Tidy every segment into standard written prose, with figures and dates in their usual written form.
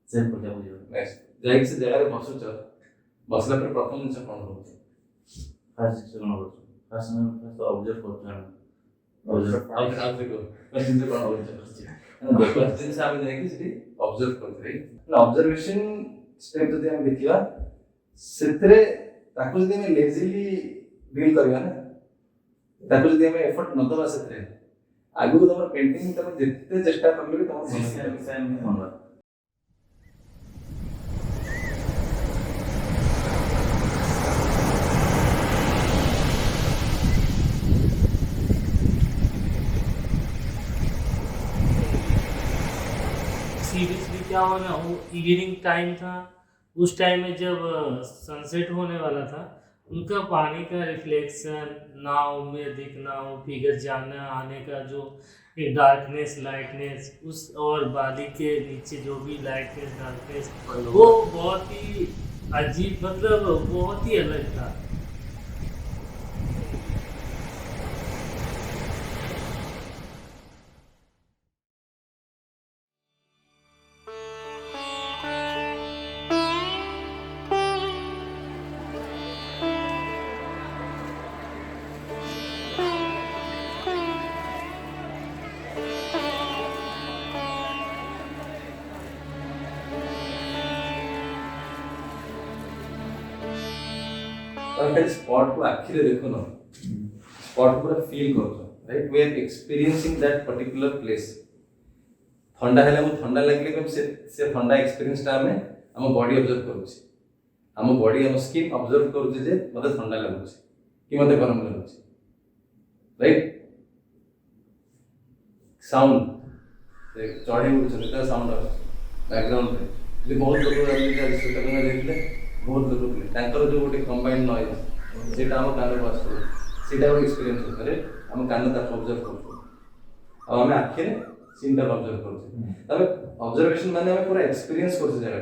Same Patia ବୁଝିବ। Next ଯାଇକି ସେ ଜାଗାରେ ବସୁଛ, ବସିଲା ପରେ ପ୍ରଥମ ଜିନିଷ କ'ଣ ରହୁଛି? ଫାର୍ଷ୍ଟ ଜିନିଷ କ'ଣ କରୁଛୁ? ଫାର୍ଷ୍ଟ ଅବଜର୍ଭ କରୁଛୁ ଆମେ। ଜିନିଷ ଆମେ ଯାଇକି ସେଠି ଅବଜର୍ଭ କରୁଥିଲେ। ଅବଜର୍ଭେସନ ଷ୍ଟେପ୍ ଯଦି ଆମେ ଦେଖିବା, ସେଥିରେ ତାକୁ ଯଦି ଆମେ ଲେଜିଲି ଡିଲ୍ କରିବା ନା, ତାକୁ ଯଦି ଆମେ ଏଫର୍ଟ ନ ଦେବା, ସେଥିରେ ଆଗକୁ ତମର ପେଣ୍ଟିଂ ତମେ ଯେତେ ଚେଷ୍ଟା କଲେ ବି ତମର ଭଲ। सीरियसली क्या हुआ ना, वो इवनिंग टाइम था, उस टाइम में जब सनसेट होने वाला था, उनका पानी का रिफ्लेक्शन, नाव में दिखना, वो फिगर जाना आने का जो एक डार्कनेस लाइटनेस, उस और बाली के नीचे जो भी लाइटनेस डार्कनेस, वो बहुत ही अजीब, मतलब बहुत ही अलग था। खाली स्पॉट को आखिरे देखो ना, स्पॉट पूरा फील करो, right? We are experiencing that particular place. ठंडा है हम ठंडा लगे से ठंडा एक्सपीरियंस टा हमें हम बॉडी ऑब्जर्व करूची, हम बॉडी हम स्किन ऑब्जर्व करूची जे मते ठंडा लागुची कि मते गरम लागुची, राइट? साउंड चढ़े उठुछन त साउंड बैकग्राउंड रे जे बहुत लोग देखले, बहुत लोग तांकर जो गोटे कंबाइंड नॉइज सेटा हम कान को आसतो, सेटा एक एक्सपीरियंस होतरे हम कान ता ऑब्जर्व करतो और हम आखिरे सीन ता ऑब्जर्व करतो। तबे ऑब्जर्वेशन माने हम पूरा एक्सपीरियंस करछ जगह,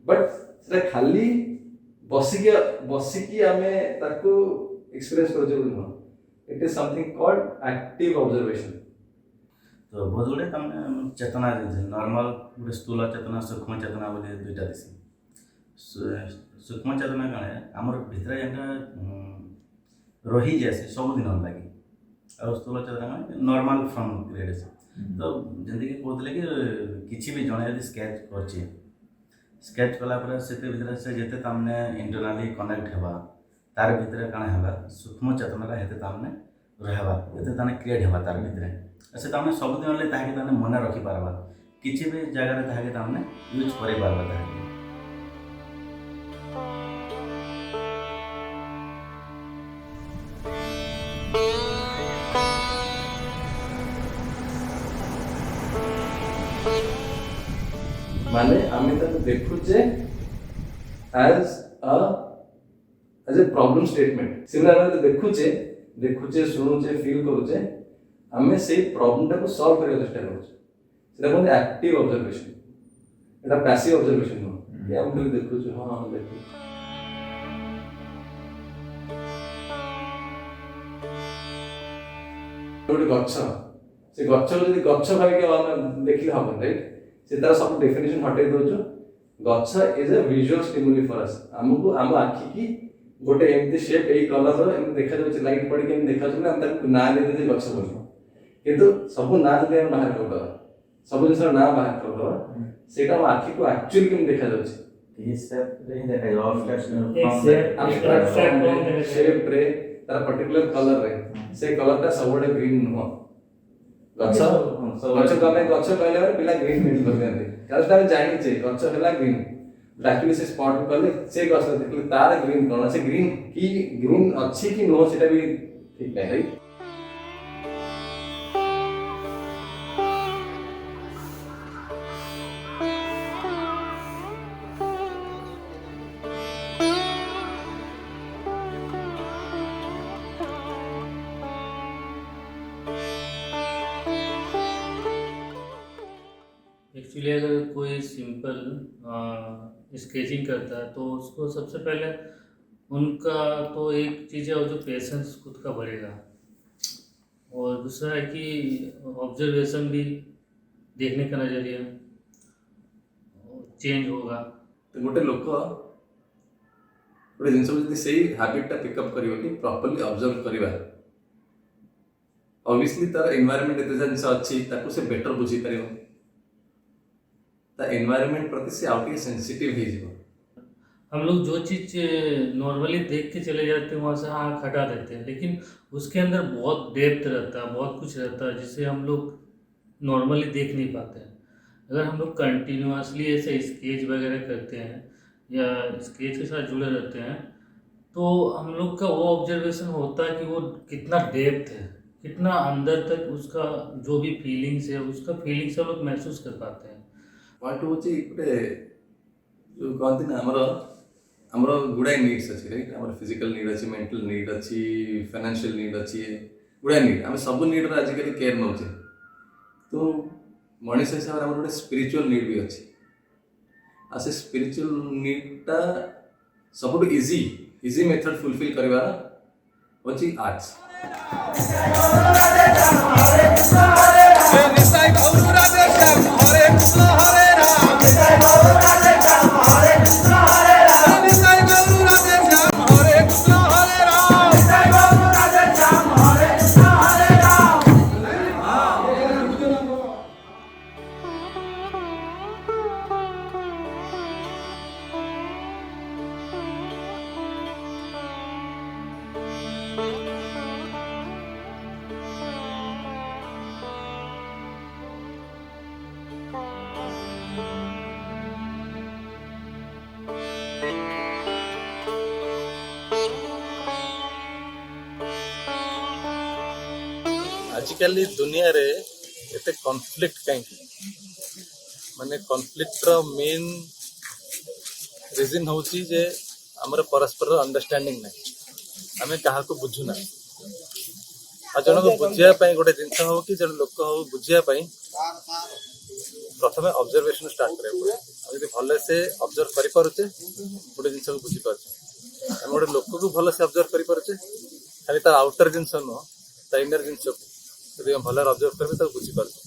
बट सेटा खाली बसिकी हमें ताको एक्सपीरियंस करछ बोलनो, it is something called active observation. तो बहुत गुड़े तमने चेतना नॉर्मल गोटे स्थूल चेतना, सूक्ष्म चेतना बोले दुईटा दिसी। सूक्ष्म चेतना कण आमर भितर जेनटा रही जाए सब दिन लगे, और स्थूल चेतना नॉर्मल फ्रॉम क्रिएट। तो जल्दी कि कहते कि किसी भी जड़े यदि स्केच कर स्केच कलापर से भितर से जिते तमने इंटरनाली कनेक्ट होगा, तार भितर कण है सूक्ष्म चेतना हेते तमने रहबा, एते ताने क्रिएट होगा तार भितर से तमने सब दिन ताके ताने मन रखी पारबा, किसी भी जगह रे ताके तमने यूज करि पारबा ताके। माने आमे ताको देखुचे as a problem statement. Similar आमे देखुचे सुनुचे फील करूचे, आमे से प्रॉब्लम टाको सॉल्व करबा चेष्टा करूचे, सेटा कोन एक्टिव ऑब्जर्वेशन। एटा पैसिव ऑब्जर्वेशन नो कि हम खाली देखुचे, हां देखु गोटे गच्छ, से गच्छ को जदि गच्छ भाई के हम देखले हबन, राइट? से तार सब डेफिनेशन हटे दोजो। गच्छ is a visual stimuli for us. हमको हम आखि की गोटे एमती शेप ए कलर रो एम देखा जाउछ, लाइट पड़ी के एम देखा जाउछ, हम तार ना दे दे गच्छ बोलनो, किंतु सब ना दे हम बाहर कर दो, सब जिंस ना बाहर कर दो, सेटा हम आखि को एक्चुअली केम देखा जाउछ, ये स्टेप रे देखा जाउ ऑब्स्ट्रक्शन फ्रॉम शेप रे तार पर्टिकुलर कलर रे, से कलर ता सबडे ग्रीन नो गच्छ कमे गच्छ कहले बार पिला ग्रीन मिल कर देते, कारण तार जानि छै गच्छ हला ग्रीन, एक्चुअली से स्पॉट करले से गच्छ देखले तार ग्रीन कोन से ग्रीन की ग्रीन अच्छी कि नो सेटा भी ठीक नै, राइट? एक्चुअली अगर कोई सिंपल स्केचिंग करता है तो उसको सबसे पहले उनका तो एक चीज़ है वो जो पेशेंस खुद का बढ़ेगा, और दूसरा है कि ऑब्जर्वेशन भी, देखने का नज़रिया, चेंज होगा। तो गोटे लोक गोटे जिन से हाबिटा पिकअप कर प्रॉपर्ली ऑब्जर्व करवा ऑब्वियसली तार एनवायरनमेंट एत जिन अच्छी से बेटर बुझीपर एनवायरनमेंट प्रति से आउट सेंसिटिव हो। हम लोग जो चीज़ नॉर्मली देख के चले जाते हैं वहाँ से आँख हटा देते हैं, लेकिन उसके अंदर बहुत डेप्थ रहता है, बहुत कुछ रहता है जिसे हम लोग नॉर्मली देख नहीं पाते हैं। अगर हम लोग कंटिन्यूसली ऐसे स्केच वगैरह करते हैं या स्केच के साथ जुड़े रहते हैं तो हम लोग का वो ऑब्जर्वेशन होता है कि वो कितना डेप्थ है, कितना अंदर तक उसका जो भी फीलिंग्स है उसका फीलिंग्स हम लोग महसूस कर पाते हैं। पॉइंट हूँ गोटे जो कहती ना आमर गुड़ाए नीड्स अच्छी राइट आम फिजिकल नीड अच्छी मेंटल नीड अच्छी फाइनेंशियल नीड अच्छी गुड़ाए नीड आम सब नीड्र आजिकल केयर नौचे तो मनीष हिसाब से गोटे स्पिरिचुअल नीड भी अच्छी आ से स्पिरिचुअल नीडटा सब इजी मेथड फुलफिल करवा होची आर्ट्स। आजिकल दुनिया रे एते कॉन्फ्लिक्ट कहीं माने कॉन्फ्लिक्ट रो मेन रीजन होची जे हमर परस्पर अंडरस्टैंडिंग नहीं हमें कहा को बुझु ना आ जन को बुझिया पई गोटे जिंस हो कि जन लोक हो बुझिया पई प्रथमे ऑब्जर्वेशन स्टार्ट करे पड़े यदि भले से ऑब्जर्व करि पारुचे गोटे जिंस को बुझी पारुचे हम गोटे लोक को भले से ऑब्जर्व करि पारुचे खाली तार आउटर जिंस नो ता इनर जिंस यदि हम भले ऑब्जर्व करबे तो बुझी पारुचे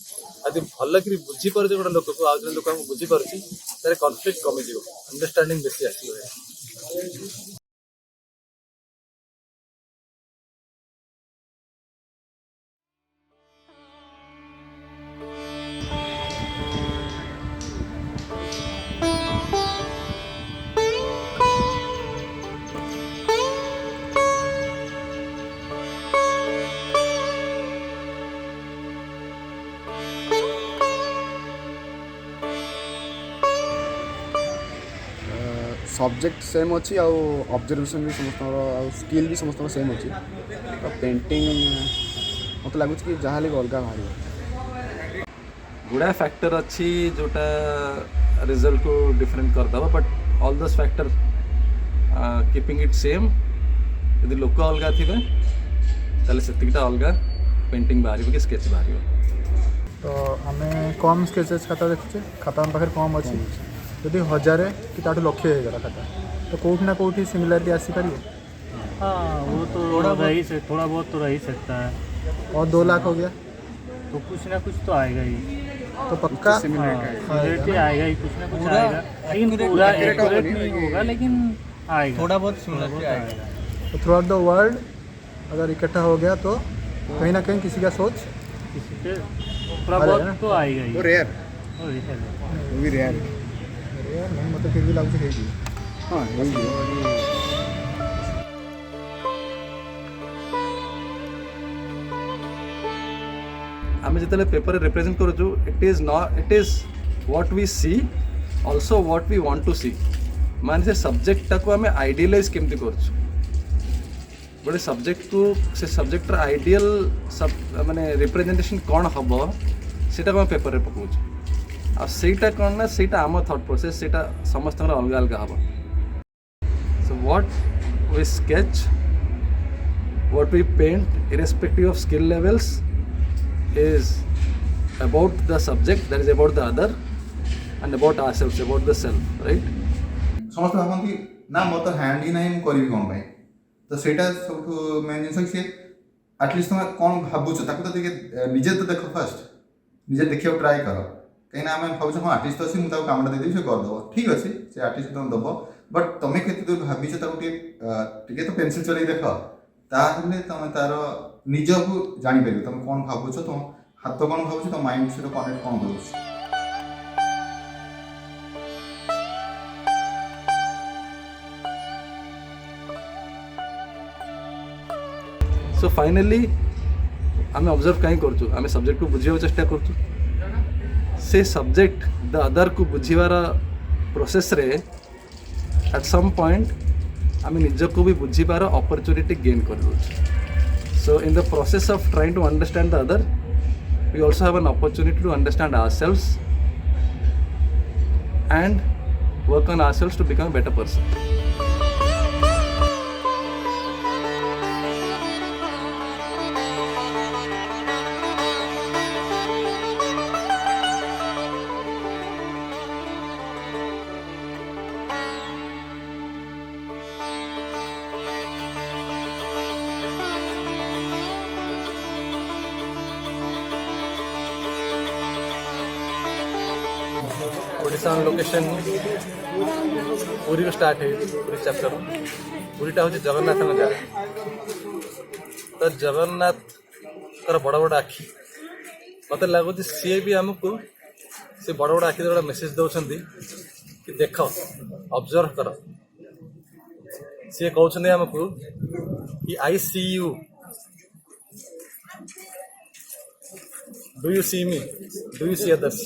यदि भले कि बुझी पारुचे गोटे लोक को आ जन लोक को बुझी पारुची तारे कॉन्फ्लिक्ट कमी जिवो अंडरस्टैंडिंग बेसी आसीबो। सब्जेक्ट सेम अच्छी आउ ऑब्जर्वेशन भी समस्त स्किल भी समस्त सेम अच्छी तो पेंटिंग मत लगुच कि जहाँ अलग बाहर गुड़ा फैक्टर अच्छी जोटा रिजल्ट को डिफरेंट करदे बट ऑल दस फैक्टर कीपिंग इट सेम यदि लोक अलग थे ताले सेतिकटा अलग पेंटिंग बाहर कि स्केच बाहर तो आम कम स्केचेस खाता देखुचे खाता आम पाखे कम अच्छी यदि 1000 कि ताठू लक्षे होगा खाता तो कौटी ना कौटी सिमिलरिटी आसीपार। हाँ वो तो थोड़ा बहुत तो रह ही सकता है। और 2 लाख हो गया तो कुछ ना कुछ तो आएगा ही, तो पक्का सिमिलरिटी आएगा ही, कुछ ना कुछ आएगा, लेकिन पूरा एक्यूरेट नहीं होगा लेकिन आएगा, थोड़ा बहुत सिमिलरिटी आएगा। तो थ्रू आउट द वर्ल्ड अगर इकट्ठा हो गया तो कहीं ना कहीं किसी का सोच किसी पे थोड़ा बहुत तो आएगा ही। वो रेयर वो भी रेयर नहीं मतलब फिर भी लागू है जी। हाँ आम जो पेपर रिप्रेजेंट करूँ it is what we see also what we want to see माने से सब्जेक्टा को आम आइडियलाइज केमती कर गोटे सब्जेक्ट को से सब्जेक्टर आइडियल माने रिप्रेजेंटेशन कौन हम सेटा को पेपर रे पकाऊ आईटा कौन ना सेटा आम थॉट प्रोसेस सेटा समस्त अलग अलग हम so what we sketch what we paint irrespective of skill levels is about the subject, that is about the other and about ourselves, about the self, right? समस्त भावती ना मत हैंड ही ना करी कौन पाई तो सेटा सब मेन जिन से एटलिस्ट तुम कौन भावुच ताको तो निजे तो देख फर्स्ट निजे देखियो ट्राई करो कहीं आम भाव हाँ आर्टिस्ट अच्छी मुझे कमटा देदेवी से करदेव ठीक अच्छे से आर्टिस्ट तुम दब बट तुम के दूर भाव टे तो पेनसिल चल देख ताहले तुम तार निज को जापर तुम कौन भावुच तुम हाथ कौन भावुच तुम माइंड सहित कनेक्ट कौन कर सो फाइनाली आम ऑब्जर्व कहीं करूँ आम सब्जेक्ट को बुझे चेष्टा करूँ से सब्जेक्ट द अदर को बुझीबार प्रोसेस रे एट सम पॉइंट आम निज को भी बुझीबार अपॉर्चुनिटी गेन कर so in the process of trying to understand the other we also have an opportunity to understand ourselves and work on ourselves to become a better person. Odisha location Puri start है Puri chapter पुरीटा हूँ जगन्नाथ जगह तो जगन्नाथ बड़ बड़ आखि मत लगुच सी भी आमको से बड़ बड़ आखि गोटे मेसेज दौरान कि देख ऑब्जर्व कर सी कहते आमको कि I see you do you see me do you see others